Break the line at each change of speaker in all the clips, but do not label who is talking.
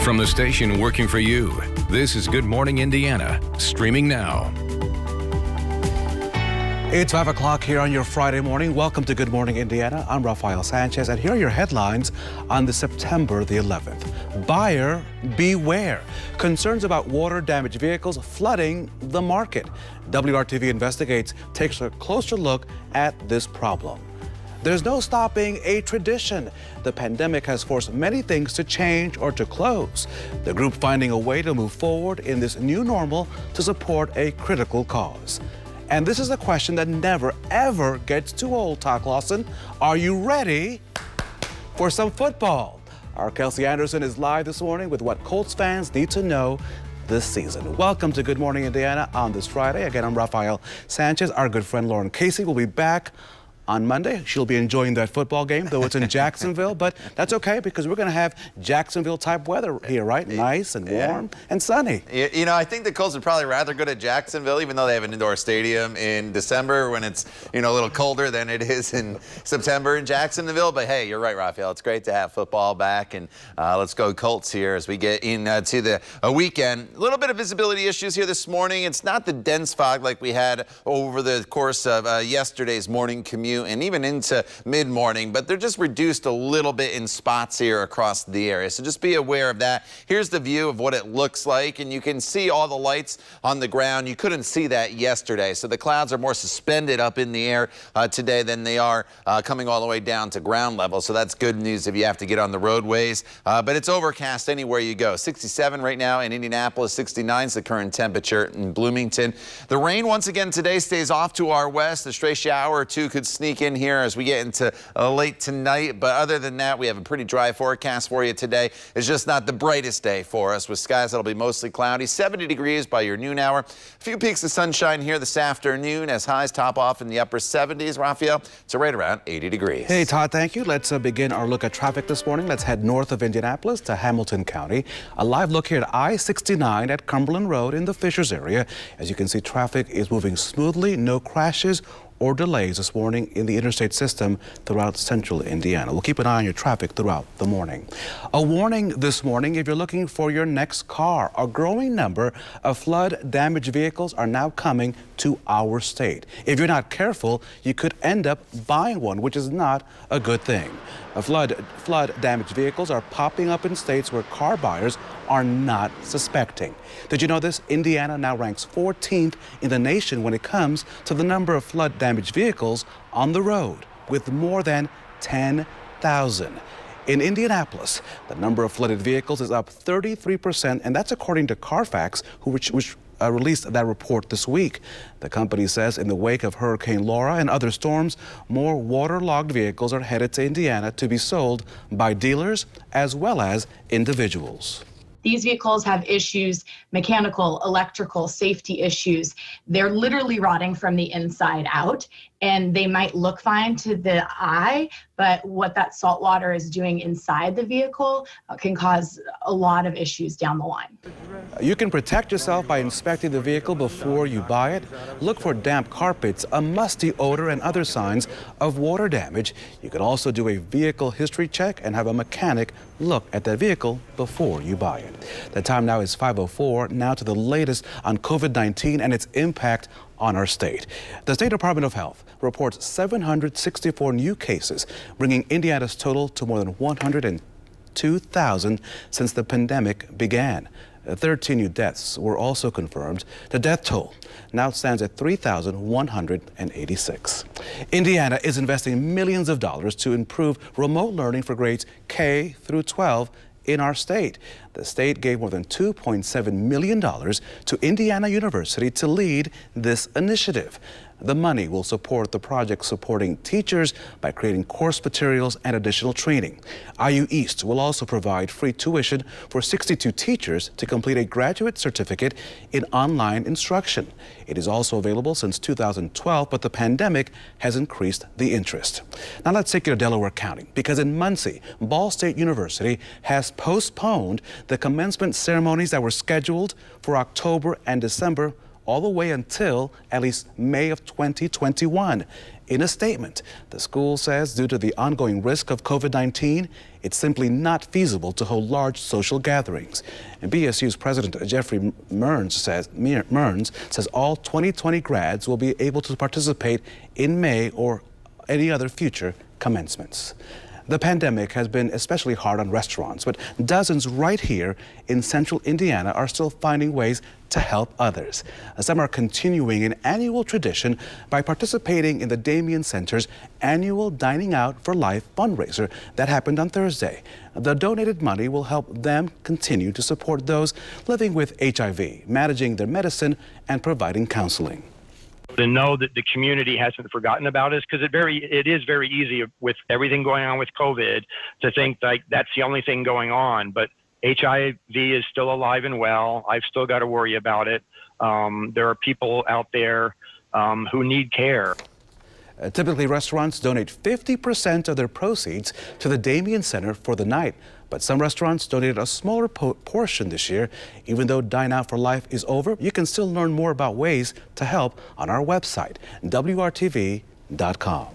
From the station working for you, this is Good Morning Indiana, streaming now.
It's 5 o'clock here on your Friday morning. Welcome to Good Morning Indiana. I'm Rafael Sanchez, and here are your headlines on the September the 11th. Buyer beware. Concerns about water-damaged vehicles flooding the market. WRTV Investigates takes a closer look at this problem. There's no stopping a tradition. The pandemic has forced many things to change or to close. The group finding a way to move forward in this new normal to support a critical cause. And this is a question that never, ever gets too old, Todd Clausen. Are you ready for some football? Our Kelsey Anderson is live this morning with what Colts fans need to know this season. Welcome to Good Morning Indiana on this Friday. Again, I'm Rafael Sanchez. Our good friend Lauren Casey will be back on Monday. She'll be enjoying that football game, though it's in Jacksonville, but that's okay because we're going to have Jacksonville-type weather here, right? Nice and warm and sunny.
You know, I think the Colts would probably rather go to Jacksonville, even though they have an indoor stadium in December when it's, you know, a little colder than it is in September in Jacksonville. But hey, you're right, Rafael. It's great to have football back, and let's go Colts here as we get into the weekend. A little bit of visibility issues here this morning. It's not the dense fog like we had over the course of yesterday's morning commute and even into mid-morning, but they're just reduced a little bit in spots here across the area. So just be aware of that. Here's the view of what it looks like, and you can see all the lights on the ground. You couldn't see that yesterday. So the clouds are more suspended up in the air today than they are coming all the way down to ground level. So that's good news if you have to get on the roadways. But it's overcast anywhere you go. 67 right now in Indianapolis, 69 is the current temperature in Bloomington. The rain once again today stays off to our west. A stray shower or two could sneak in here as we get into late tonight, but other than that, we have a pretty dry forecast for you today. It's just not the brightest day for us with skies that'll be mostly cloudy. 70 degrees by your noon hour. A few peaks of sunshine here this afternoon as highs top off in the upper 70s. Rafael, it's right around 80 degrees.
Hey, Todd, thank you. Let's begin our look at traffic this morning. Let's head north of Indianapolis to Hamilton County. A live look here at I-69 at Cumberland Road in the Fishers area. As you can see, traffic is moving smoothly. No crashes or delays this morning in the interstate system throughout central Indiana. We'll keep an eye on your traffic throughout the morning. A warning this morning if you're looking for your next car. A growing number of flood-damaged vehicles are now coming to our state. If you're not careful, you could end up buying one, which is not a good thing. Flood-damaged vehicles are popping up in states where car buyers are not suspecting. Did you know this? Indiana now ranks 14th in the nation when it comes to the number of flood-damaged vehicles on the road, with more than 10,000. In Indianapolis, the number of flooded vehicles is up 33%, and that's according to Carfax, which released that report this week. The company says in the wake of Hurricane Laura and other storms, more waterlogged vehicles are headed to Indiana to be sold by dealers as well as individuals.
These vehicles have issues, mechanical, electrical, safety issues. They're literally rotting from the inside out, and they might look fine to the eye, but what that salt water is doing inside the vehicle can cause a lot of issues down the line.
You can protect yourself by inspecting the vehicle before you buy it. Look for damp carpets, a musty odor, and other signs of water damage. You can also do a vehicle history check and have a mechanic look at that vehicle before you buy it. The time now is 5:04. Now to the latest on COVID-19 and its impact on our state. The State Department of Health reports 764 new cases, bringing Indiana's total to more than 102,000 since the pandemic began. 13 new deaths were also confirmed. The death toll now stands at 3,186. Indiana is investing millions of dollars to improve remote learning for grades K through 12 in our state. The state gave more than $2.7 million to Indiana University to lead this initiative. The money will support the project supporting teachers by creating course materials and additional training. IU East will also provide free tuition for 62 teachers to complete a graduate certificate in online instruction. It is also available since 2012, but the pandemic has increased the interest. Now let's take you to Delaware County, because in Muncie, Ball State University has postponed the commencement ceremonies that were scheduled for October and December all the way until at least May of 2021. In a statement, the school says due to the ongoing risk of COVID-19, it's simply not feasible to hold large social gatherings. And BSU's President Jeffrey Mearns says all 2020 grads will be able to participate in May or any other future commencements. The pandemic has been especially hard on restaurants, but dozens right here in central Indiana are still finding ways to help others. Some are continuing an annual tradition by participating in the Damien Center's annual Dining Out for Life fundraiser that happened on Thursday. The donated money will help them continue to support those living with HIV, managing their medicine, and providing counseling.
To know that the community hasn't forgotten about us, because it is very easy with everything going on with COVID to think like that's the only thing going on, but HIV is still alive and well. I've still got to worry about it. There are people out there who need care.
Typically, restaurants donate 50% of their proceeds to the Damien Center for the night. But some restaurants donated a smaller portion this year. Even though Dine Out for Life is over, you can still learn more about ways to help on our website, WRTV.com.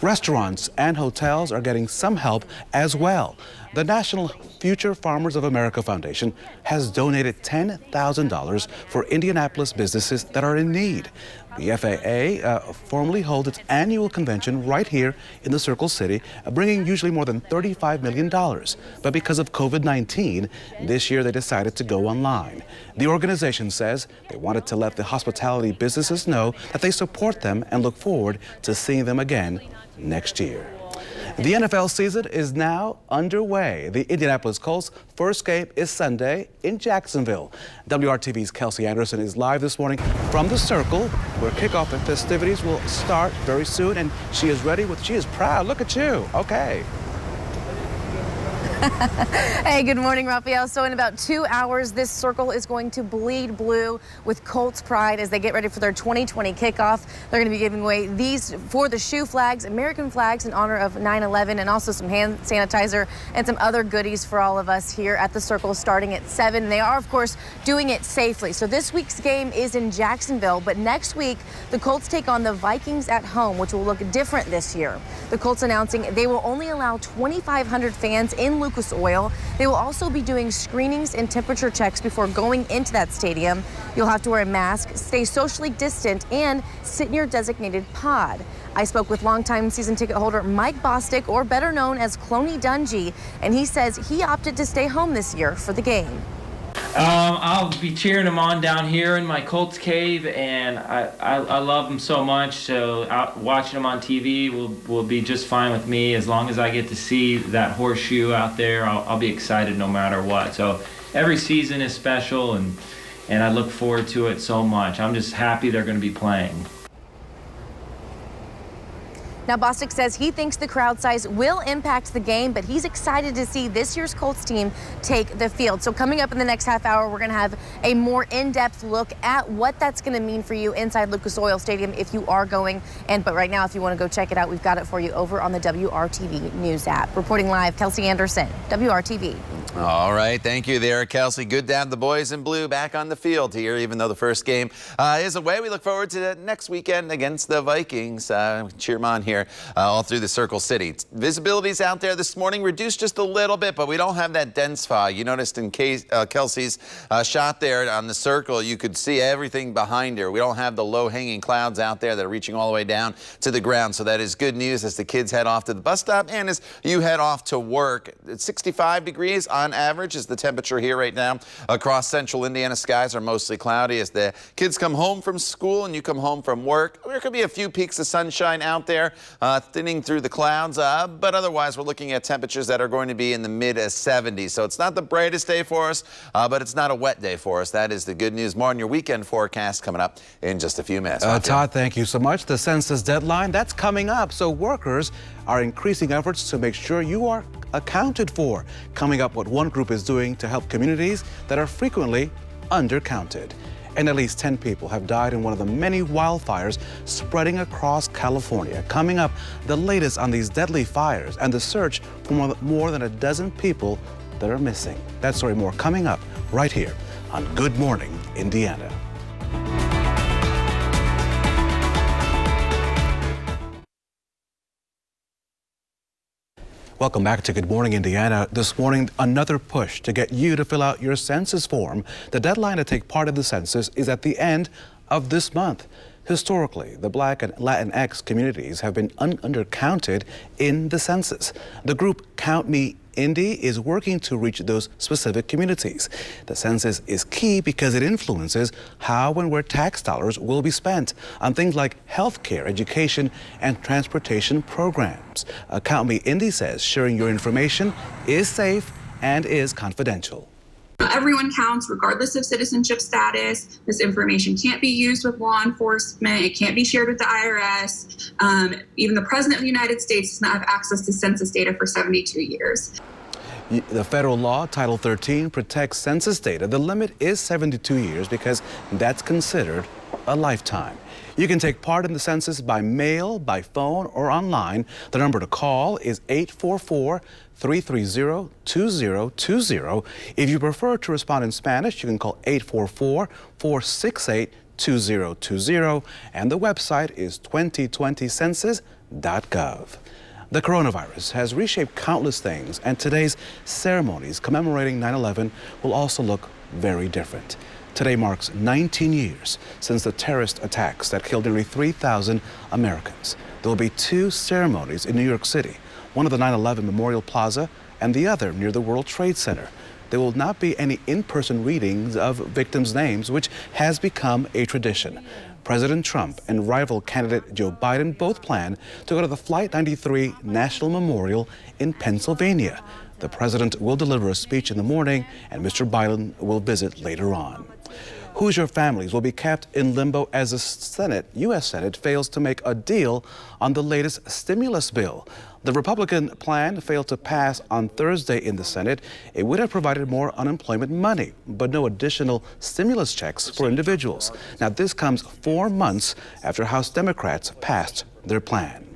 Restaurants and hotels are getting some help as well. The National Future Farmers of America Foundation has donated $10,000 for Indianapolis businesses that are in need. The FAA formally holds its annual convention right here in the Circle City, bringing usually more than $35 million. But because of COVID-19, this year they decided to go online. The organization says they wanted to let the hospitality businesses know that they support them and look forward to seeing them again next year. The NFL season is now underway. The Indianapolis Colts' first game is Sunday in Jacksonville. WRTV's Kelsey Anderson is live this morning from the Circle, where kickoff and festivities will start very soon, and she is ready she is proud. Look at you. Okay.
Hey, good morning, Raphael. So in about 2 hours, this Circle is going to bleed blue with Colts pride as they get ready for their 2020 kickoff. They're going to be giving away these for the shoe flags, American flags in honor of 9/11, and also some hand sanitizer and some other goodies for all of us here at the Circle starting at 7. And they are, of course, doing it safely. So this week's game is in Jacksonville, but next week, the Colts take on the Vikings at home, which will look different this year. The Colts announcing they will only allow 2,500 fans in Lucas Oil. They will also be doing screenings and temperature checks before going into that stadium. You'll have to wear a mask, stay socially distant, and sit in your designated pod. I spoke with longtime season ticket holder Mike Bostic, or better known as Cloney Dungy, and he says he opted to stay home this year for the game.
I'll be cheering them on down here in my Colts cave, and I love them so much, so watching them on TV will be just fine with me. As long as I get to see that horseshoe out there, I'll be excited no matter what. So every season is special, and I look forward to it so much. I'm just happy they're going to be playing.
Now, Bostic says he thinks the crowd size will impact the game, but he's excited to see this year's Colts team take the field. So coming up in the next half hour, we're going to have a more in-depth look at what that's going to mean for you inside Lucas Oil Stadium if you are going. But right now, if you want to go check it out, we've got it for you over on the WRTV News app. Reporting live, Kelsey Anderson, WRTV.
All right, thank you there, Kelsey. Good to have the boys in blue back on the field here, even though the first game is away. We look forward to next weekend against the Vikings. Cheer them on here all through the Circle City. Visibility's out there this morning, reduced just a little bit, but we don't have that dense fog. You noticed in Kelsey's shot there on the Circle, you could see everything behind her. We don't have the low-hanging clouds out there that are reaching all the way down to the ground, so that is good news as the kids head off to the bus stop and as you head off to work. It's 65 degrees on average is the temperature here right now. Across central Indiana, skies are mostly cloudy as the kids come home from school and you come home from work. There could be a few peaks of sunshine out there, thinning through the clouds, but otherwise we're looking at temperatures that are going to be in the mid-70s. So it's not the brightest day for us, but it's not a wet day for us. That is the good news. More on your weekend forecast coming up in just a few minutes.
Todd, thank you so much. The census deadline, that's coming up. So workers are increasing efforts to make sure you are accounted for. Coming up, what one group is doing to help communities that are frequently undercounted. And at least 10 people have died in one of the many wildfires spreading across California. Coming up, the latest on these deadly fires and the search for more than a dozen people that are missing. That story more coming up right here on Good Morning Indiana. Welcome back to Good Morning Indiana. This morning, another push to get you to fill out your census form. The deadline to take part in the census is at the end of this month. Historically, the Black and Latinx communities have been undercounted in the census. The group Count Me Indy is working to reach those specific communities. The census is key because it influences how and where tax dollars will be spent on things like healthcare, education, and transportation programs. Count Me Indy says sharing your information is safe and is confidential.
Everyone counts regardless of citizenship status. This information can't be used with law enforcement. It can't be shared with the IRS. Even the President of the United States does not have access to census data for 72 years.
The federal law, Title 13, protects census data. The limit is 72 years because that's considered a lifetime. You can take part in the census by mail, by phone, or online. The number to call is 844-330-2020. If you prefer to respond in Spanish, you can call 844-468-2020. And the website is 2020census.gov. The coronavirus has reshaped countless things, and today's ceremonies commemorating 9/11 will also look very different. Today marks 19 years since the terrorist attacks that killed nearly 3,000 Americans. There will be two ceremonies in New York City, one at the 9/11 Memorial Plaza and the other near the World Trade Center. There will not be any in-person readings of victims' names, which has become a tradition. President Trump and rival candidate Joe Biden both plan to go to the Flight 93 National Memorial in Pennsylvania. The president will deliver a speech in the morning, and Mr. Biden will visit later on. Hoosier families will be kept in limbo as the U.S. Senate fails to make a deal on the latest stimulus bill. The Republican plan failed to pass on Thursday in the Senate. It would have provided more unemployment money, but no additional stimulus checks for individuals. Now, this comes 4 months after House Democrats passed their plan.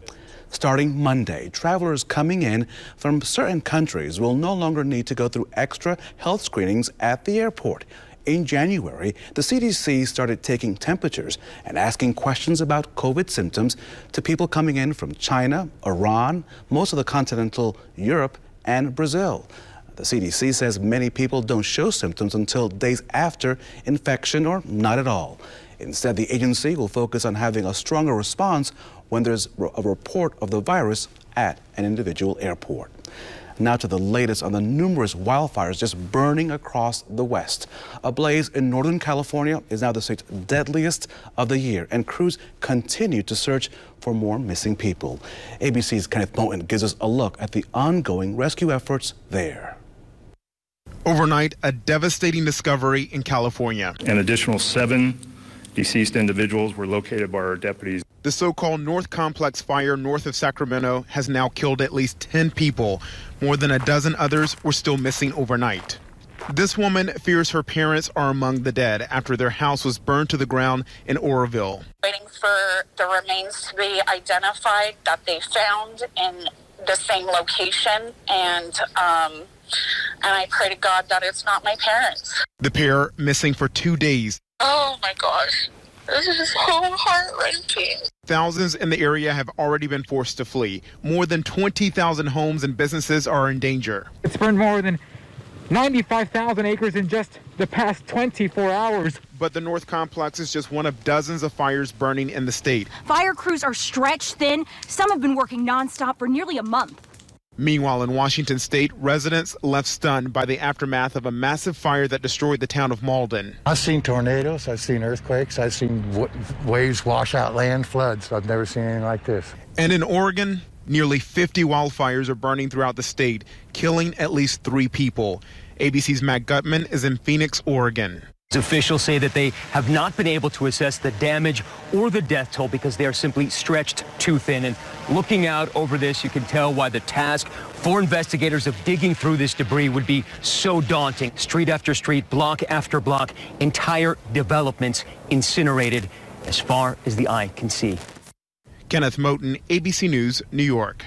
Starting Monday, travelers coming in from certain countries will no longer need to go through extra health screenings at the airport. In January, the CDC started taking temperatures and asking questions about COVID symptoms to people coming in from China, Iran, most of the continental Europe, and Brazil. The CDC says many people don't show symptoms until days after infection or not at all. Instead, the agency will focus on having a stronger response when there's a report of the virus at an individual airport. Now to the latest on the numerous wildfires just burning across the West. A blaze in Northern California is now the state's deadliest of the year, and crews continue to search for more missing people. ABC's Kenneth Moten gives us a look at the ongoing rescue efforts there.
Overnight, a devastating discovery in California.
An additional 7 deceased individuals were located by our deputies.
The so-called North Complex fire north of Sacramento has now killed at least 10 people. More than a dozen others were still missing overnight. This woman fears her parents are among the dead after their house was burned to the ground in Oroville.
Waiting for the remains to be identified that they found in the same location, and I pray to God that it's not my parents.
The pair missing for 2 days.
Oh my gosh. This is so heart-wrenching.
Thousands in the area have already been forced to flee. More than 20,000 homes and businesses are in danger.
It's burned more than 95,000 acres in just the past 24 hours.
But the North Complex is just one of dozens of fires burning in the state.
Fire crews are stretched thin. Some have been working nonstop for nearly a month.
Meanwhile, in Washington state, residents left stunned by the aftermath of a massive fire that destroyed the town of Malden.
I've seen tornadoes, I've seen earthquakes, I've seen waves wash out land, floods. I've never seen anything like this.
And in Oregon, nearly 50 wildfires are burning throughout the state, killing at least 3 people. ABC's Matt Gutman is in Phoenix, Oregon.
Officials say that they have not been able to assess the damage or the death toll because they are simply stretched too thin. And looking out over this, you can tell why the task for investigators of digging through this debris would be so daunting. Street after street, block after block, entire developments incinerated as far as the eye can see.
Kenneth Moten, ABC News, New York.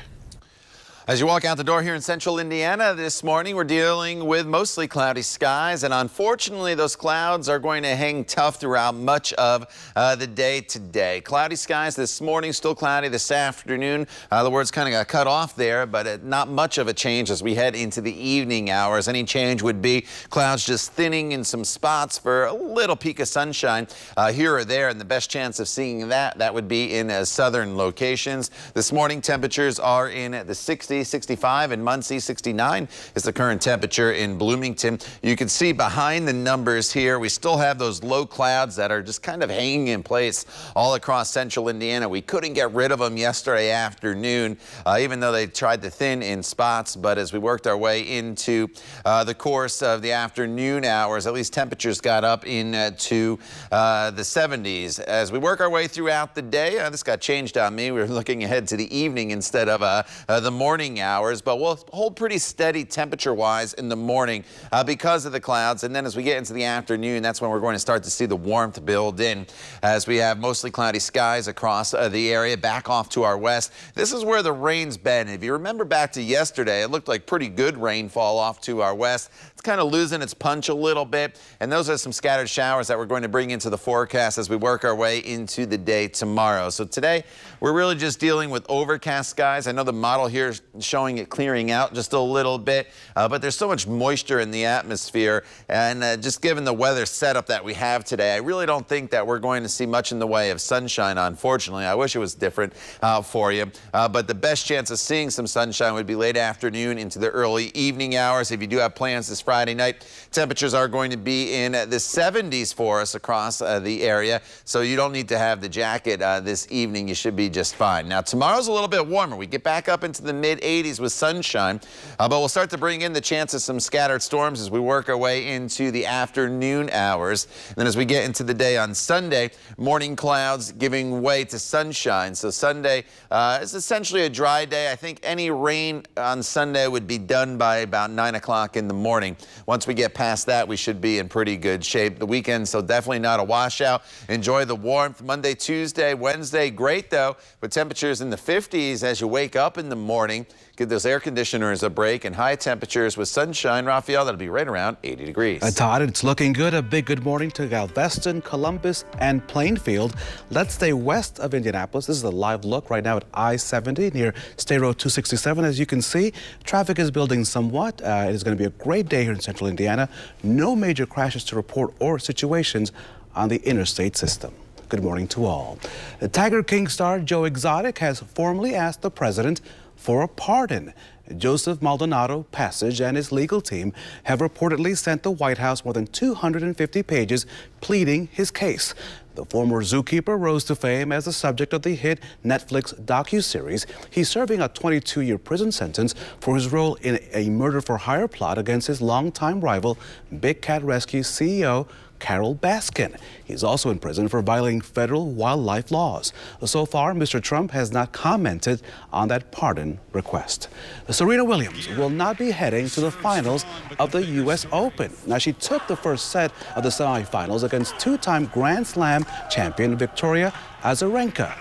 As you walk out the door here in central Indiana this morning, we're dealing with mostly cloudy skies, and unfortunately those clouds are going to hang tough throughout much of the day today. Cloudy skies this morning, still cloudy this afternoon. The words kind of got cut off there, but not much of a change as we head into the evening hours. Any change would be clouds just thinning in some spots for a little peak of sunshine here or there, and the best chance of seeing that would be in southern locations. This morning temperatures are in the 60s. 65 in Muncie, 69 is the current temperature in Bloomington. You can see behind the numbers here, we still have those low clouds that are just kind of hanging in place all across central Indiana. We couldn't get rid of them yesterday afternoon, even though they tried to thin in spots. But as we worked our way into the course of the afternoon hours, at least temperatures got up into the 70s. As we work our way throughout the day, this got changed on me. We were looking ahead to the evening instead of the morning hours, but we'll hold pretty steady temperature-wise in the morning because of the clouds. And then as we get into the afternoon, that's when we're going to start to see the warmth build in as we have mostly cloudy skies across the area back off to our west. This is where the rain's been. If you remember back to yesterday, it looked like pretty good rainfall off to our west. It's kind of losing its punch a little bit, and those are some scattered showers that we're going to bring into the forecast as we work our way into the day tomorrow. So today, we're really just dealing with overcast skies. I know the model here is showing it clearing out just a little bit, but there's so much moisture in the atmosphere, and just given the weather setup that we have today, I really don't think that we're going to see much in the way of sunshine, unfortunately. I wish it was different for you, but the best chance of seeing some sunshine would be late afternoon into the early evening hours. If you do have plans this Friday night, temperatures are going to be in the 70s for us across the area, so you don't need to have the jacket this evening. You should be just fine. Now, tomorrow's a little bit warmer. We get back up into the mid-80s with sunshine, but we'll start to bring in the chance of some scattered storms as we work our way into the afternoon hours. And then as we get into the day on Sunday, morning clouds giving way to sunshine. So Sunday is essentially a dry day. I think any rain on Sunday would be done by about 9 o'clock in the morning. Once we get past that, we should be in pretty good shape. The weekend, so definitely not a washout. Enjoy the warmth. Monday, Tuesday, Wednesday, great though, with temperatures in the 50s as you wake up in the morning. Give those air conditioners a break, and high temperatures with sunshine. Raphael, that'll be right around 80 degrees.
Todd, it's looking good. A big good morning to Galveston, Columbus, and Plainfield. Let's stay west of Indianapolis. This is a live look right now at I-70 near State Road 267. As you can see, traffic is building somewhat. It is going to be a great day here in central Indiana. No major crashes to report or situations on the interstate system. Good morning to all. The Tiger King star Joe Exotic has formally asked the president for a pardon. Joseph Maldonado Passage and his legal team have reportedly sent the White House more than 250 pages pleading his case. The former zookeeper rose to fame as the subject of the hit Netflix docuseries. He's serving a 22-year prison sentence for his role in a murder-for-hire plot against his longtime rival, Big Cat Rescue CEO Carol Baskin. He's also in prison for violating federal wildlife laws. So far, Mr. Trump has not commented on that pardon request. Serena Williams will not be heading to the finals of the U.S. Open. Now, she took the first set of the semifinals against two-time Grand Slam champion Victoria Azarenka,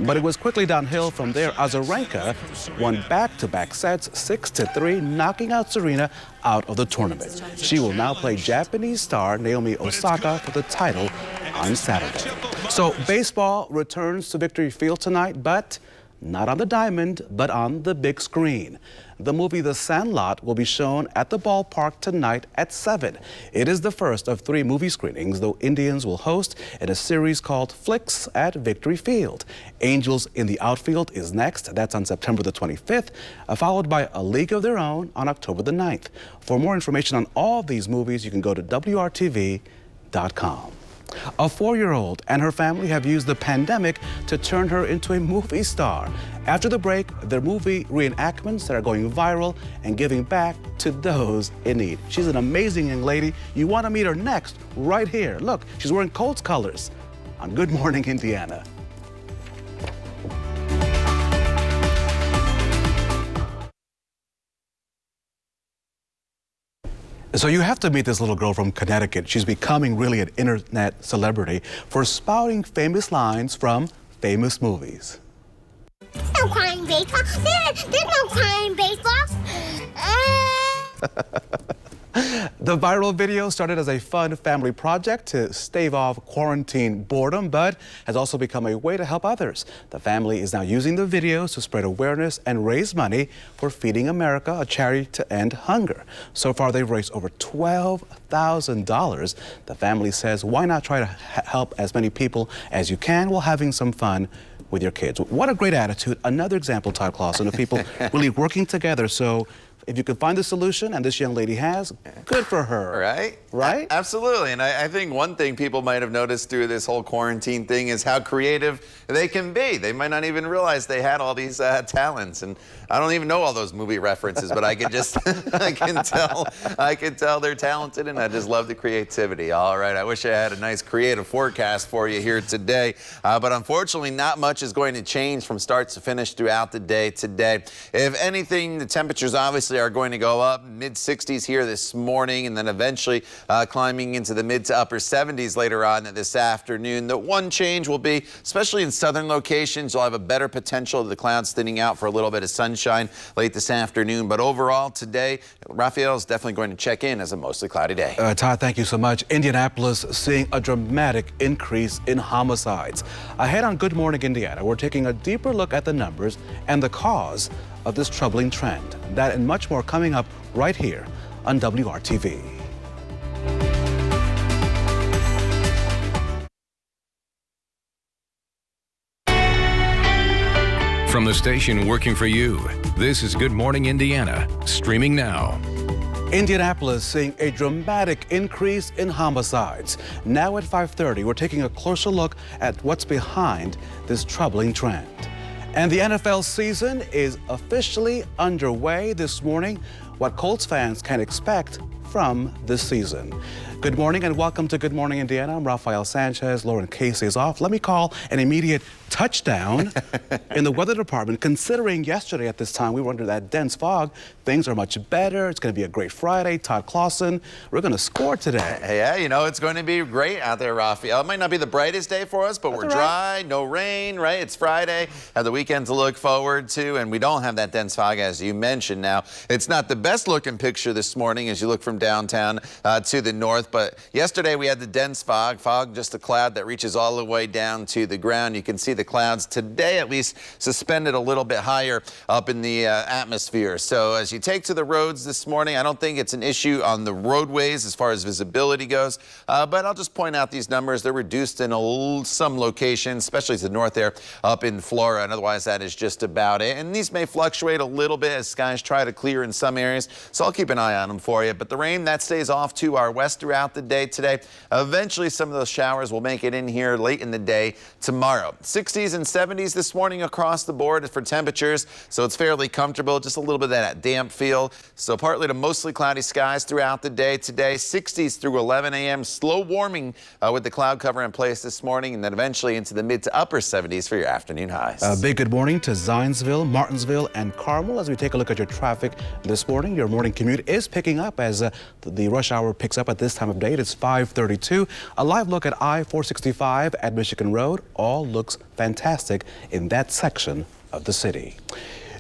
but it was quickly downhill from there. Azarenka won back-to-back sets 6-3, knocking out Serena out of the tournament. She will now play Japanese star Naomi Osaka for the title on Saturday. So baseball returns to Victory Field tonight, but not on the diamond, but on the big screen. The movie The Sandlot will be shown at the ballpark tonight at 7. It is the first of 3 movie screenings the Indians will host in a series called Flicks at Victory Field. Angels in the Outfield is next. That's on September the 25th, followed by A League of Their Own on October the 9th. For more information on all these movies, you can go to WRTV.com. A 4-year-old and her family have used the pandemic to turn her into a movie star. After the break, their movie reenactments that are going viral and giving back to those in need. She's an amazing young lady. You want to meet her next, right here. Look, she's wearing Colts colors on Good Morning Indiana. So you have to meet this little girl from Connecticut. She's becoming really an internet celebrity for spouting famous lines from famous movies.
Stop crying. in baseball. There's no crime in baseball.
The viral video started as a fun family project to stave off quarantine boredom, but has also become a way to help others. The family is now using the videos to spread awareness and raise money for Feeding America, a charity to end hunger. So far, they've raised over $12,000. The family says, why not try to help as many people as you can while having some fun with your kids? What a great attitude. Another example, Todd Clausen, of people really working together. So if you can find the solution, and this young lady has, good for her.
Right?
Right?
Absolutely. And I think one thing people might have noticed through this whole quarantine thing is how creative they can be. They might not even realize they had all these talents. And I don't even know all those movie references, but I can just, I can tell they're talented, and I just love the creativity. All right. I wish I had a nice creative forecast for you here today. But unfortunately, not much is going to change from start to finish throughout the day today. If anything, the temperatures obviously are going to go up, mid-60s here this morning, and then eventually climbing into the mid to upper 70s later on this afternoon. The one change will be, especially in southern locations, you'll have a better potential of the clouds thinning out for a little bit of sunshine late this afternoon. But overall today, Raphael is definitely going to check in as a mostly cloudy day.
Todd, thank you so much. Indianapolis seeing a dramatic increase in homicides. Ahead on Good Morning Indiana, we're taking a deeper look at the numbers and the cause of this troubling trend. That and much more coming up right here on WRTV.
From the station working for you, this is Good Morning Indiana, streaming now.
Indianapolis seeing a dramatic increase in homicides. Now at 5:30, we're taking a closer look at what's behind this troubling trend. And the NFL season is officially underway this morning. What Colts fans can expect from this season. Good morning and welcome to Good Morning Indiana. I'm Rafael Sanchez. Lauren Casey is off. Let me call an immediate touchdown in the weather department. Considering yesterday at this time we were under that dense fog, things are much better. It's going to be a great Friday. Todd Clausen, we're going to score today.
Yeah, you know, it's going to be great out there, Rafael. It might not be the brightest day for us, but we're dry, no rain, right? It's Friday. Have the weekend to look forward to, and we don't have that dense fog as you mentioned. Now, it's not the best looking picture this morning as you look from downtown to the north, but yesterday we had the dense fog, just a cloud that reaches all the way down to the ground. You can see the clouds today at least suspended a little bit higher up in the atmosphere. So as you take to the roads this morning, I don't think it's an issue on the roadways as far as visibility goes, but I'll just point out these numbers. They're reduced in some locations, especially to the north there up in Florida, and otherwise that is just about it. And these may fluctuate a little bit as skies try to clear in some areas, so I'll keep an eye on them for you. But the rain, that stays off to our west throughout the day today. Eventually some of those showers will make it in here late in the day tomorrow. 60s and 70s this morning across the board for temperatures, so it's fairly comfortable. Just a little bit of that damp feel. So partly to mostly cloudy skies throughout the day today. 60s through 11 a.m. Slow warming with the cloud cover in place this morning, and then eventually into the mid to upper 70s for your afternoon highs.
Big good morning to Zionsville, Martinsville, and Carmel. As we take a look at your traffic this morning, your morning commute is picking up as the rush hour picks up at this time of day. It's 5:32. A live look at I-465 at Michigan Road. All looks fantastic in that section of the city.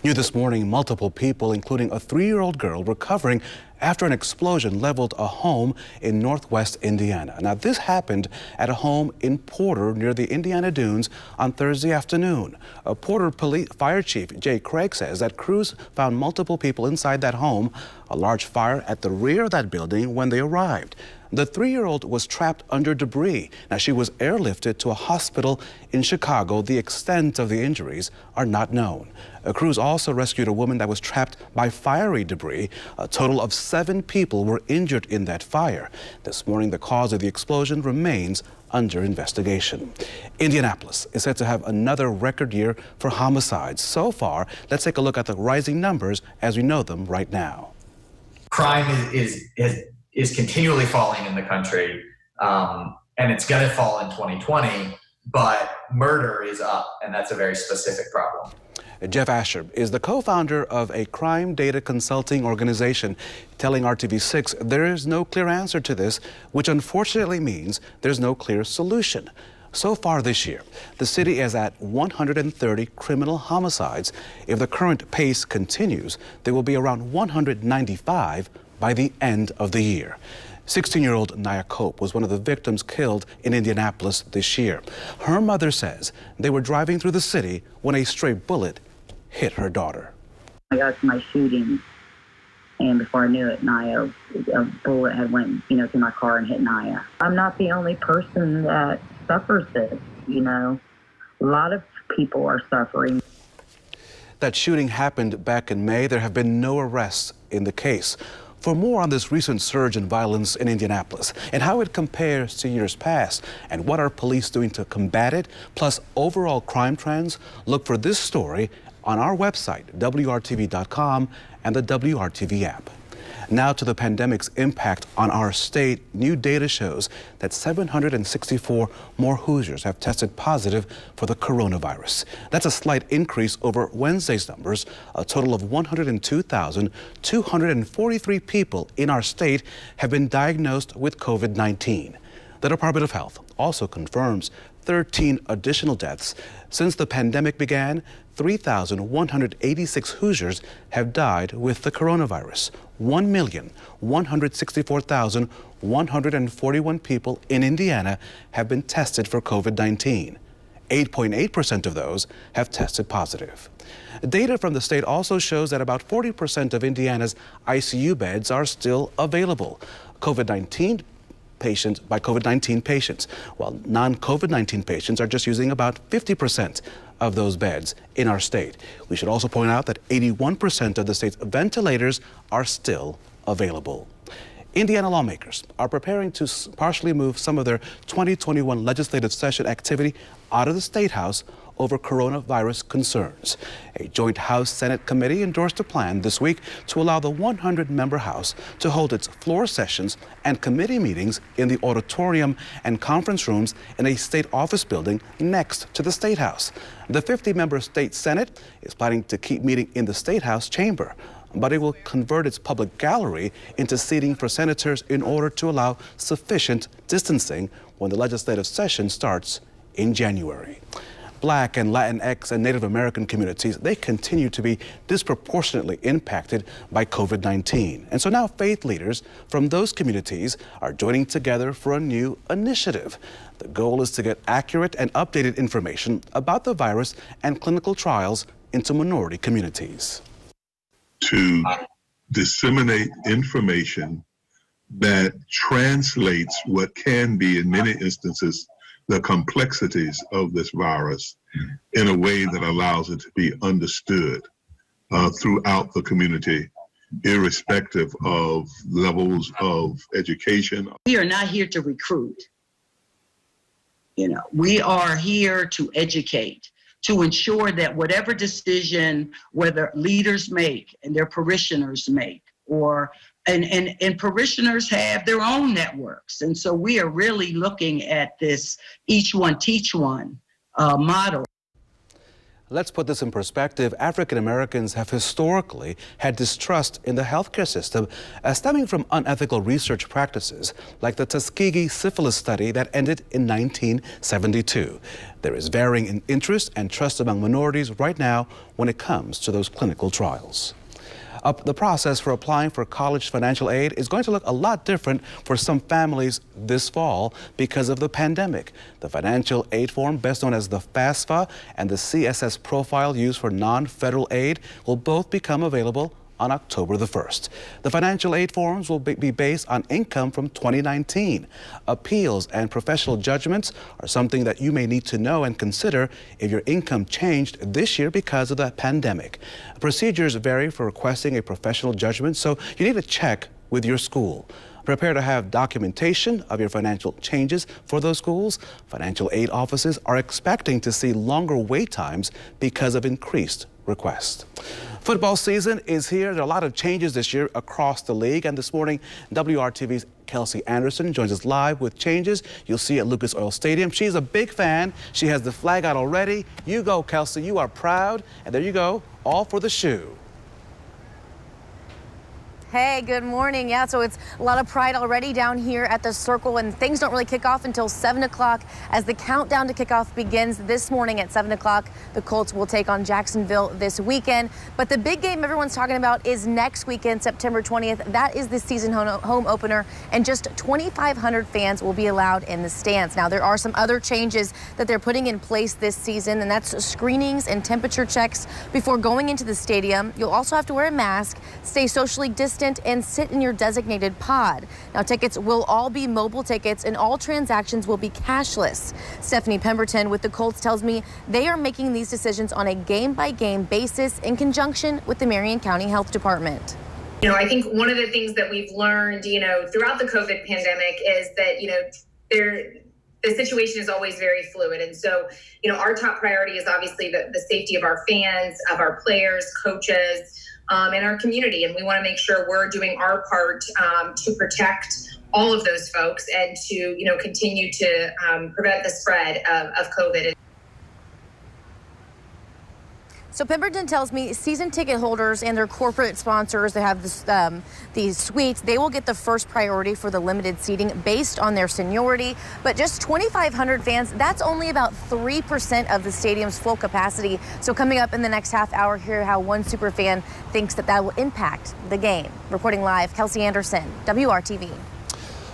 New this morning, multiple people, including a 3-year-old girl, recovering after an explosion leveled a home in northwest Indiana. Now, this happened at a home in Porter near the Indiana Dunes on Thursday afternoon. Porter Fire Chief Jay Craig says that crews found multiple people inside that home, a large fire at the rear of that building when they arrived. The 3-year-old was trapped under debris. Now, she was airlifted to a hospital in Chicago. The extent of the injuries are not known. Crews also rescued a woman that was trapped by fiery debris. A total of 7 people were injured in that fire. This morning, the cause of the explosion remains under investigation. Indianapolis is set to have another record year for homicides. So far, let's take a look at the rising numbers as we know them right now.
Crime is continually falling in the country, and it's going to fall in 2020, but murder is up, and that's a very specific problem.
Jeff Asher is the co-founder of a crime data consulting organization, telling RTV6 there is no clear answer to this, which unfortunately means there's no clear solution. So far this year, the city is at 130 criminal homicides. If the current pace continues, there will be around 195 by the end of the year. 16-year-old Naya Cope was one of the victims killed in Indianapolis this year. Her mother says they were driving through the city when a stray bullet hit her daughter.
I got to my shooting, and before I knew it, Naya, a bullet had went, through my car and hit Naya. I'm not the only person that suffers this, A lot of people are suffering.
That shooting happened back in May. There have been no arrests in the case. For more on this recent surge in violence in Indianapolis and how it compares to years past and what are police doing to combat it, plus overall crime trends, look for this story on our website, WRTV.com and the WRTV app. Now to the pandemic's impact on our state. New data shows that 764 more Hoosiers have tested positive for the coronavirus. That's a slight increase over Wednesday's numbers. A total of 102,243 people in our state have been diagnosed with COVID-19. The Department of Health also confirms 13 additional deaths. Since the pandemic began, 3,186 Hoosiers have died with the coronavirus. 1,164,141 people in Indiana have been tested for COVID-19. 8.8% of those have tested positive. Data from the state also shows that about 40% of Indiana's ICU beds are still available by COVID-19 patients, while non-COVID-19 patients are just using about 50% of those beds in our state. We should also point out that 81% of the state's ventilators are still available. Indiana lawmakers are preparing to partially move some of their 2021 legislative session activity out of the State House over coronavirus concerns. A joint House-Senate committee endorsed a plan this week to allow the 100-member House to hold its floor sessions and committee meetings in the auditorium and conference rooms in a state office building next to the State House. The 50-member state Senate is planning to keep meeting in the State House chamber, but it will convert its public gallery into seating for senators in order to allow sufficient distancing when the legislative session starts in January. Black and Latinx and Native American communities, they continue to be disproportionately impacted by COVID-19. And so now faith leaders from those communities are joining together for a new initiative. The goal is to get accurate and updated information about the virus and clinical trials into minority communities.
To disseminate information that translates what can be, in many instances, the complexities of this virus in a way that allows it to be understood throughout the community, irrespective of levels of education.
We are not here to recruit. We are here to educate, to ensure that whatever decision, whether leaders make and their parishioners make, and parishioners have their own networks. And so we are really looking at this each one teach one model.
Let's put this in perspective. African Americans have historically had distrust in the healthcare system stemming from unethical research practices like the Tuskegee syphilis study that ended in 1972. There is varying interest and trust among minorities right now when it comes to those clinical trials. The process for applying for college financial aid is going to look a lot different for some families this fall because of the pandemic. The financial aid form, best known as the FAFSA, and the CSS profile used for non-federal aid will both become available on October the 1st. The financial aid forms will be based on income from 2019. Appeals and professional judgments are something that you may need to know and consider if your income changed this year because of the pandemic. Procedures vary for requesting a professional judgment, so you need to check with your school. Prepare to have documentation of your financial changes for those schools. Financial aid offices are expecting to see longer wait times because of increased requests. Football season is here. There are a lot of changes this year across the league. And this morning, WRTV's Kelsey Anderson joins us live with changes you'll see at Lucas Oil Stadium. She's a big fan. She has the flag out already. You go, Kelsey. You are proud. And there you go, all for the shoe.
Hey, good morning. Yeah, so it's a lot of pride already down here at the Circle, and things don't really kick off until 7 o'clock as the countdown to kickoff begins this morning at 7 o'clock. The Colts will take on Jacksonville this weekend. But the big game everyone's talking about is next weekend, September 20th. That is the season home opener, and just 2,500 fans will be allowed in the stands. Now, there are some other changes that they're putting in place this season, and that's screenings and temperature checks before going into the stadium. You'll also have to wear a mask, stay socially distant, and sit in your designated pod. Now, tickets will all be mobile tickets, and all transactions will be cashless. Stephanie Pemberton with the Colts tells me they are making these decisions on a game-by-game basis in conjunction with the Marion County Health Department.
You know, I think one of the things that we've learned, throughout the COVID pandemic is that, the situation is always very fluid. And so, our top priority is obviously the safety of our fans, of our players, coaches, and our community. And we want to make sure we're doing our part to protect all of those folks and to, continue to prevent the spread of COVID.
So Pemberton tells me season ticket holders and their corporate sponsors that have these suites, they will get the first priority for the limited seating based on their seniority. But just 2,500 fans, that's only about 3% of the stadium's full capacity. So coming up in the next half hour, hear how one super fan thinks that will impact the game. Reporting live, Kelsey Anderson, WRTV.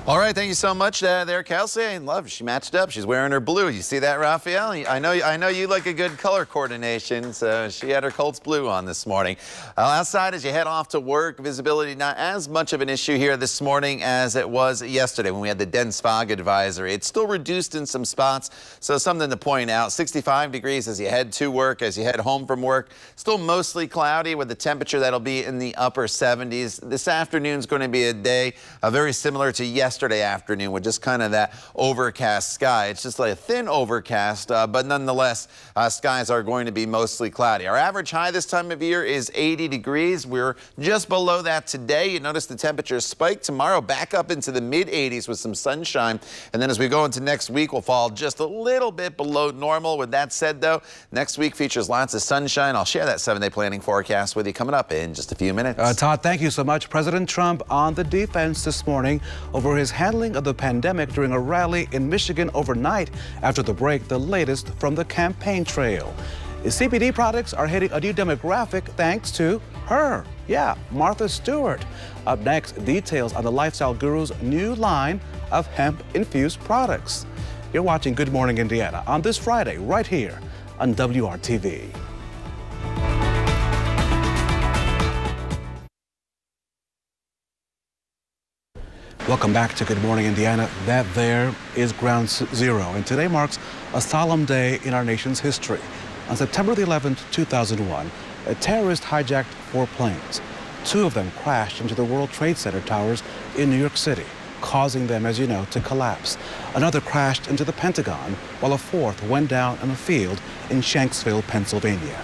All right, thank you so much there, Kelsey. I love she matched up. She's wearing her blue. You see that, Raphael? I know you like a good color coordination, so she had her Colts blue on this morning. Outside, as you head off to work, visibility not as much of an issue here this morning as it was yesterday when we had the dense fog advisory. It's still reduced in some spots, so something to point out. 65 degrees as you head to work, as you head home from work. Still mostly cloudy with the temperature that'll be in the upper 70s. This afternoon's going to be a day very similar to yesterday afternoon with just kind of that overcast sky. It's just like a thin overcast, but nonetheless, skies are going to be mostly cloudy. Our average high this time of year is 80 degrees. We're just below that today. You notice the temperature spike tomorrow back up into the mid 80s with some sunshine. And then as we go into next week, we'll fall just a little bit below normal. With that said, though, next week features lots of sunshine. I'll share that 7-day planning forecast with you coming up in just a few minutes.
Todd, thank you so much. President Trump on the defense this morning over his handling of the pandemic during a rally in Michigan overnight. After the break, the latest from the campaign trail. CBD products are hitting a new demographic thanks to her. Yeah, Martha Stewart. Up next, details on the lifestyle guru's new line of hemp-infused products. You're watching Good Morning Indiana on this Friday right here on WRTV. Welcome back to Good Morning Indiana. That there is ground zero, and today marks a solemn day in our nation's history. On September the 11th, 2001, a terrorist hijacked 4 planes. 2 of them crashed into the World Trade Center towers in New York City, causing them, as you know, to collapse. Another crashed into the Pentagon, while a 4th went down in a field in Shanksville, Pennsylvania.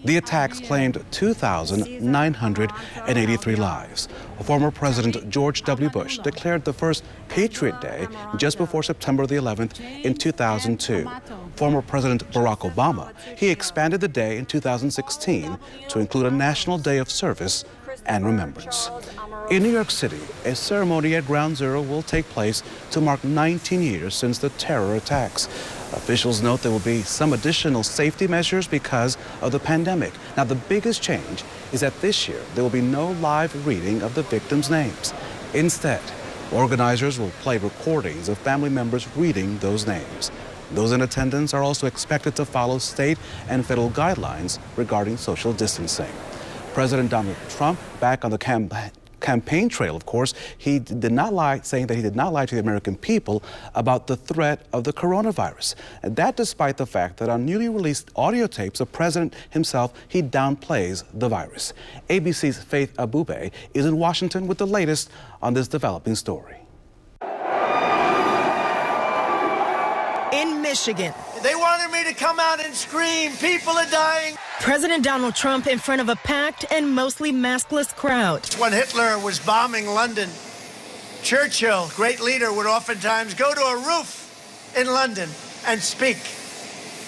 The attacks claimed 2,983 lives. Former President George W. Bush declared the first Patriot Day just before September the 11th in 2002. Former President Barack Obama, he expanded the day in 2016 to include a National Day of Service and Remembrance. In New York City, a ceremony at Ground Zero will take place to mark 19 years since the terror attacks. Officials note there will be some additional safety measures because of the pandemic. Now, the biggest change is that this year there will be no live reading of the victims' names. Instead, organizers will play recordings of family members reading those names. Those in attendance are also expected to follow state and federal guidelines regarding social distancing. President Donald Trump, back on the campaign trail, of course, he did not lie, saying that he did not lie to the American people about the threat of the coronavirus. And that despite the fact that on newly released audio tapes, the president himself, he downplays the virus. ABC's Faith Abube is in Washington with the latest on this developing story.
In Michigan, they wanted me to come out and scream, people are dying. President Donald Trump in front of a packed and mostly maskless crowd. When Hitler was bombing London, Churchill, great leader, would oftentimes go to a roof in London and speak.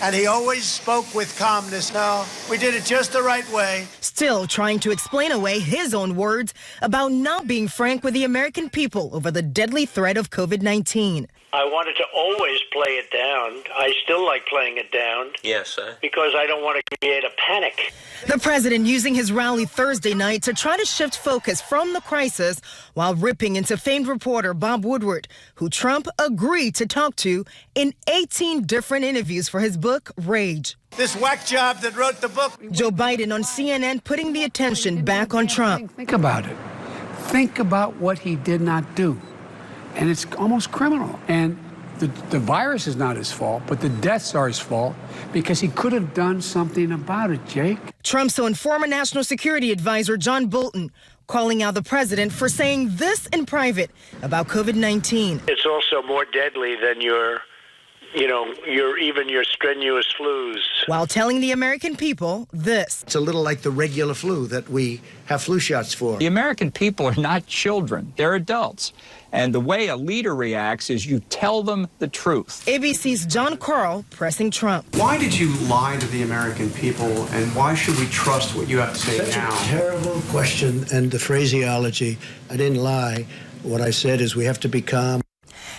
and he always spoke with calmness. No, we did it just the right way.
Still trying to explain away his own words about not being frank with the American people over the deadly threat of COVID-19.
I wanted to always play it down. I still like playing it down.
Yes, sir.
Because I don't want to create a panic.
The president using his rally Thursday night to try to shift focus from the crisis while ripping into famed reporter Bob Woodward, who Trump agreed to talk to in 18 different interviews for his book, Rage.
This whack job that wrote the book.
Joe Biden on CNN putting the attention back on Trump.
Think about it. Think about what he did not do. And it's almost criminal. And the virus is not his fault, but the deaths are his fault because he could have done something about it, Jake.
Trump's own former national security advisor, John Bolton, calling out the president for saying this in private about COVID-19.
It's also more deadly than your strenuous flus.
While telling the American people this.
It's a little like the regular flu that we have flu shots for.
The American people are not children, they're adults. And the way a leader reacts is you tell them the truth.
ABC's John Carl pressing Trump.
Why did you lie to the American people, and why should we trust what you have to say now?
That's a terrible question, and the phraseology, I didn't lie. What I said is we have to be calm.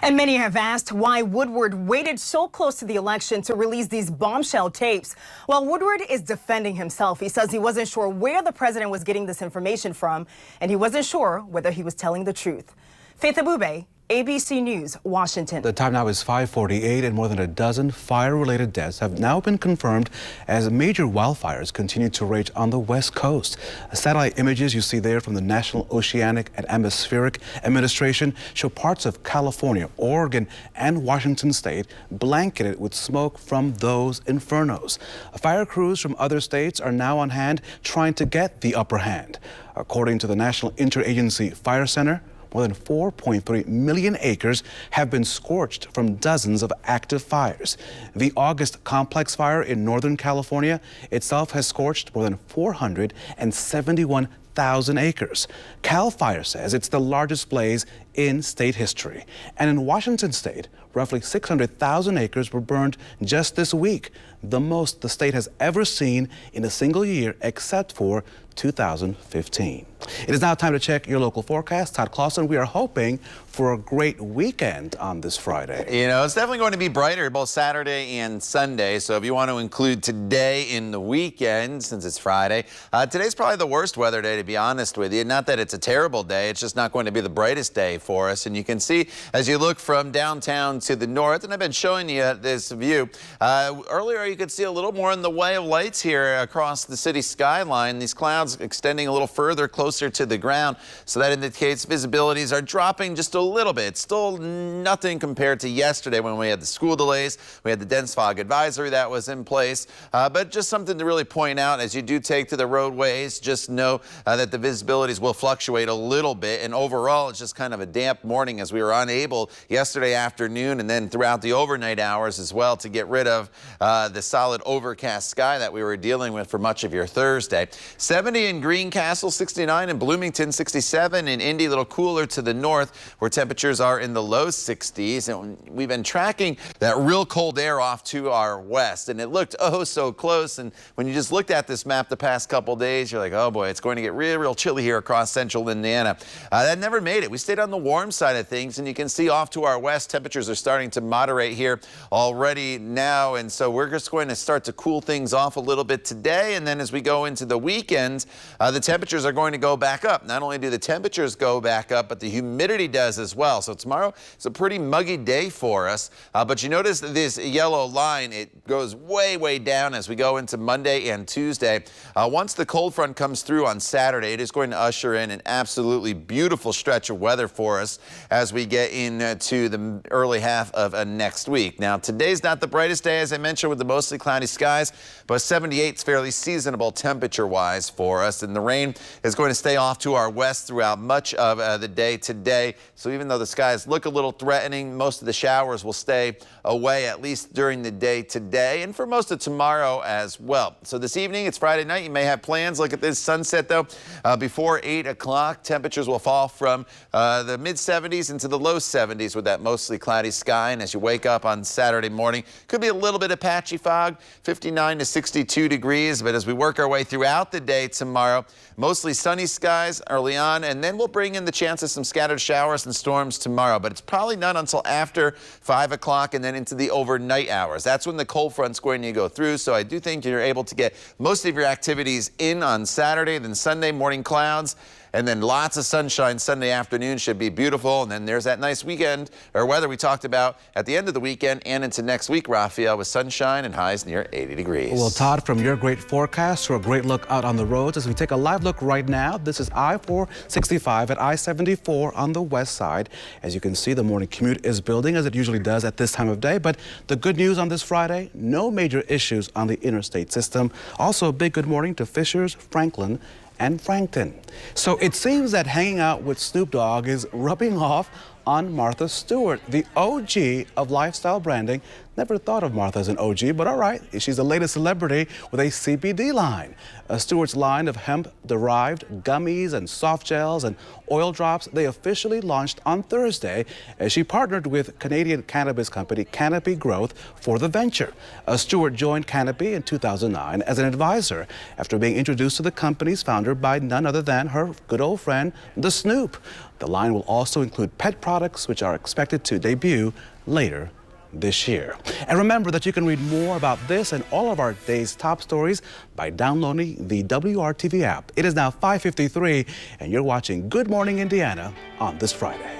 And many have asked why Woodward waited so close to the election to release these bombshell tapes. Well, Woodward is defending himself. He says he wasn't sure where the president was getting this information from, and he wasn't sure whether he was telling the truth. Faith Abube, ABC News, Washington.
The time now is 5:48, and more than a dozen fire-related deaths have now been confirmed as major wildfires continue to rage on the West Coast. Satellite images you see there from the National Oceanic and Atmospheric Administration show parts of California, Oregon, and Washington state blanketed with smoke from those infernos. Fire crews from other states are now on hand trying to get the upper hand. According to the National Interagency Fire Center, more than 4.3 million acres have been scorched from dozens of active fires. The August complex fire in Northern California itself has scorched more than 471,000 acres. CAL FIRE says it's the largest blaze in state history. And in Washington state, roughly 600,000 acres were burned just this week, the most the state has ever seen in a single year except for 2015. It is now time to check your local forecast. Todd Clausen, we are hoping for a great weekend on this Friday.
You know, it's definitely going to be brighter both Saturday and Sunday. So if you want to include today in the weekend, since it's Friday, today's probably the worst weather day, to be honest with you. Not that it's a terrible day, it's just not going to be the brightest day for us. And you can see as you look from downtown to the north, and I've been showing you this view. Earlier you could see a little more in the way of lights here across the city skyline. These clouds extending a little further closer to the ground, so that indicates visibilities are dropping just a little bit. Still nothing compared to yesterday when we had the school delays. We had the dense fog advisory that was in place, but just something to really point out as you do take to the roadways. Just know that the visibilities will fluctuate a little bit, and overall it's just kind of a damp morning as we were unable yesterday afternoon and then throughout the overnight hours as well to get rid of the solid overcast sky that we were dealing with for much of your Thursday. 70 in Greencastle, 69 in Bloomington, 67 in Indy, a little cooler to the north where temperatures are in the low 60s. And we've been tracking that real cold air off to our west, and it looked oh so close. And when you just looked at this map the past couple days, you're like, oh boy, it's going to get real chilly here across central Indiana. That never made it. We stayed on the warm side of things, and you can see off to our west, temperatures are starting to moderate here already now. And so we're just going to start to cool things off a little bit today. And then as we go into the weekend, the temperatures are going to go back up. Not only do the temperatures go back up, but the humidity does as well. So tomorrow is a pretty muggy day for us. But you notice that this yellow line, it goes way down as we go into Monday and Tuesday. Once the cold front comes through on Saturday, it is going to usher in an absolutely beautiful stretch of weather for us as we get into the early half of next week. Now, today's not the brightest day, as I mentioned, with the mostly cloudy skies, but 78 is fairly seasonable temperature-wise for us. And the rain is going to stay off to our west throughout much of the day today. So even though the skies look a little threatening, most of the showers will stay away, at least during the day today and for most of tomorrow as well. So this evening, it's Friday night. You may have plans. Look at this sunset, though. Before 8 o'clock, temperatures will fall from the the mid-70s into the low 70s with that mostly cloudy sky. And as you wake up on Saturday morning, could be a little bit of patchy fog, 59 to 62 degrees. But as we work our way throughout the day tomorrow, mostly sunny skies early on, and then we'll bring in the chance of some scattered showers and storms tomorrow. But it's probably not until after 5 o'clock and then into the overnight hours. That's when the cold front's going to go through. So I do think you're able to get most of your activities in on Saturday. Then Sunday, morning clouds. And then lots of sunshine Sunday afternoon. Should be beautiful. And then there's that nice weekend or weather we talked about at the end of the weekend and into next week, Raphael, with sunshine and highs near 80 degrees.
Well, Todd, from your great forecast to a great look out on the roads, as we take a live look right now, this is I-465 at I-74 on the west side. As you can see, the morning commute is building as it usually does at this time of day. But the good news on this Friday, no major issues on the interstate system. Also, a big good morning to Fishers, Franklin, and Frankton. So it seems that hanging out with Snoop Dogg is rubbing off on Martha Stewart, the OG of lifestyle branding. Never thought of Martha as an OG, but all right, she's the latest celebrity with a CBD line. Stewart's line of hemp-derived gummies and soft gels and oil drops, they officially launched on Thursday as she partnered with Canadian cannabis company Canopy Growth for the venture. Stewart joined Canopy in 2009 as an advisor after being introduced to the company's founder by none other than her good old friend, the Snoop. The line will also include pet products, which are expected to debut later this year. And remember that you can read more about this and all of our day's top stories by downloading the WRTV app. It is now 5:53, and you're watching Good Morning Indiana on this Friday.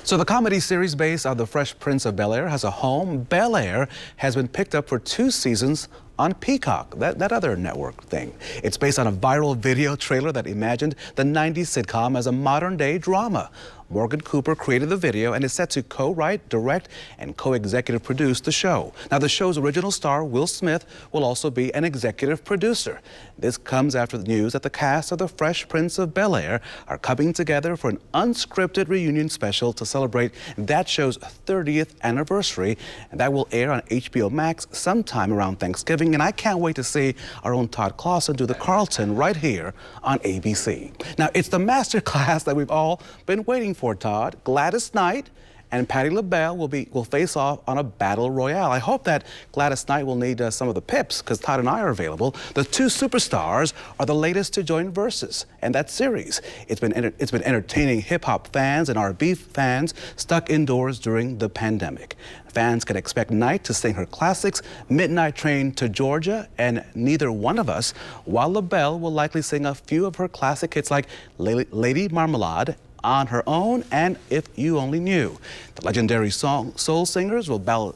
So the comedy series based on The Fresh Prince of Bel-Air has a home. Bel-Air has been picked up for 2 seasons on Peacock, that other network thing. It's based on a viral video trailer that imagined the 90s sitcom as a modern-day drama. Morgan Cooper created the video and is set to co-write, direct, and co-executive produce the show. Now, the show's original star, Will Smith, will also be an executive producer. This comes after the news that the cast of The Fresh Prince of Bel-Air are coming together for an unscripted reunion special to celebrate that show's 30th anniversary, and that will air on HBO Max sometime around Thanksgiving. And I can't wait to see our own Todd Clausen do the Carlton right here on ABC. Now, it's the master class that we've all been waiting for, Todd. Gladys Knight and Patti LaBelle will face off on a battle royale. I hope that Gladys Knight will need some of the pips because Todd and I are available. The 2 superstars are the latest to join Versus and that series. It's been entertaining hip-hop fans and R&B fans stuck indoors during the pandemic. Fans can expect Knight to sing her classics, Midnight Train to Georgia, and Neither One of Us, while LaBelle will likely sing a few of her classic hits like Lady Marmalade, On Her Own, and If You Only Knew. The legendary soul singers will battle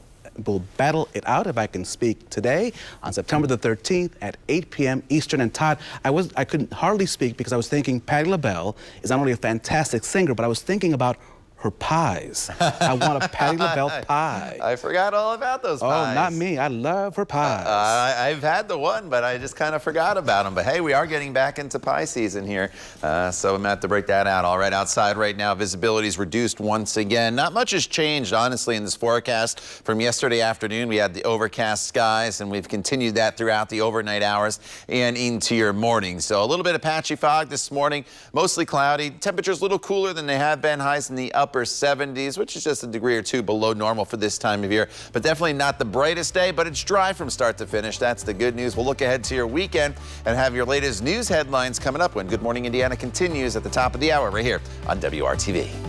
it out, if I can speak, today on September the 13th at 8 p.m. Eastern. And Todd, I couldn't hardly speak because I was thinking Patti LaBelle is not only a fantastic singer, but I was thinking about her pies. I want a Patti LaBelle pie.
I forgot all about those pies.
Oh, not me. I love her pies.
I've had the one, but I just kind of forgot about them. But hey, we are getting back into pie season here, so I'm going to have to break that out. All right, outside right now, visibility is reduced once again. Not much has changed, honestly, in this forecast. From yesterday afternoon, we had the overcast skies, and we've continued that throughout the overnight hours and into your morning. So a little bit of patchy fog this morning, mostly cloudy. Temperatures a little cooler than they have been, highs in the upper 70s, which is just a degree or 2 below normal for this time of year, but definitely not the brightest day, but it's dry from start to finish. That's the good news. We'll look ahead to your weekend and have your latest news headlines coming up when Good Morning Indiana continues at the top of the hour right here on WRTV.